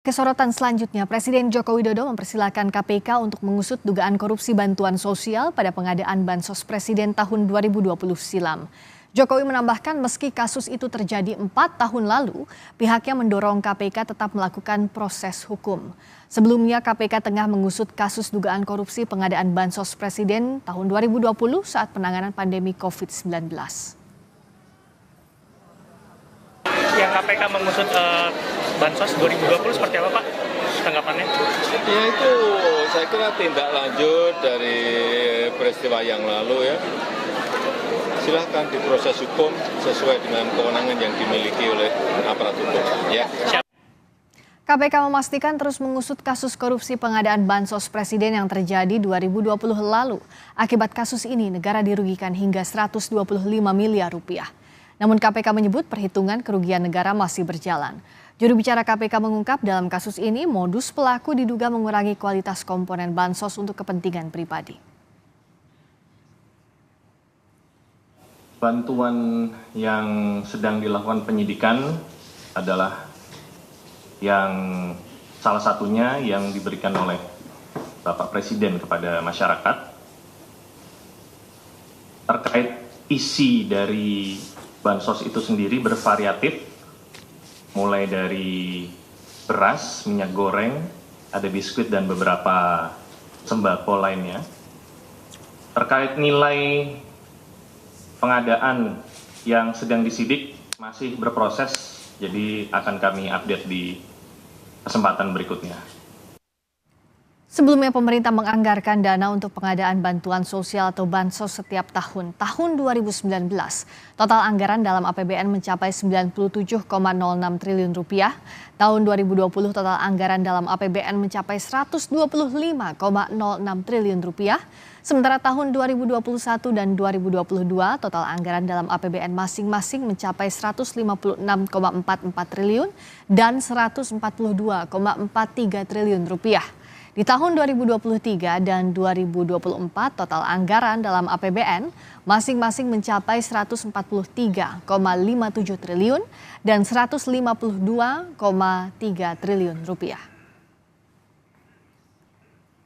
Kesorotan selanjutnya, Presiden Joko Widodo mempersilahkan KPK untuk mengusut dugaan korupsi bantuan sosial pada pengadaan Bansos Presiden tahun 2020 silam. Jokowi menambahkan meski kasus itu terjadi 4 tahun lalu, pihaknya mendorong KPK tetap melakukan proses hukum. Sebelumnya KPK tengah mengusut kasus dugaan korupsi pengadaan Bansos Presiden tahun 2020 saat penanganan pandemi COVID-19. Yang KPK mengusut Bansos 2020 seperti apa Pak tanggapannya? Ya itu saya kira tindak lanjut dari peristiwa yang lalu ya. Silahkan diproses hukum sesuai dengan kewenangan yang dimiliki oleh aparat hukum. Ya. KPK memastikan terus mengusut kasus korupsi pengadaan Bansos Presiden yang terjadi 2020 lalu. Akibat kasus ini negara dirugikan hingga 125 miliar rupiah. Namun KPK menyebut perhitungan kerugian negara masih berjalan. Juru bicara KPK mengungkap dalam kasus ini modus pelaku diduga mengurangi kualitas komponen Bansos untuk kepentingan pribadi. Bantuan yang sedang dilakukan penyidikan adalah yang salah satunya yang diberikan oleh Bapak Presiden kepada masyarakat. Terkait isi dari Bansos itu sendiri bervariatif, mulai dari beras, minyak goreng, ada biskuit dan beberapa sembako lainnya. Terkait nilai pengadaan yang sedang disidik masih berproses, jadi akan kami update di kesempatan berikutnya. Sebelumnya pemerintah menganggarkan dana untuk pengadaan bantuan sosial atau Bansos setiap tahun. Tahun 2019, total anggaran dalam APBN mencapai 97,06 triliun rupiah. Tahun 2020 total anggaran dalam APBN mencapai 125,06 triliun rupiah. Sementara tahun 2021 dan 2022 total anggaran dalam APBN masing-masing mencapai 156,44 triliun dan 142,43 triliun rupiah. Di tahun 2023 dan 2024 total anggaran dalam APBN masing-masing mencapai 143,57 triliun dan 152,3 triliun rupiah.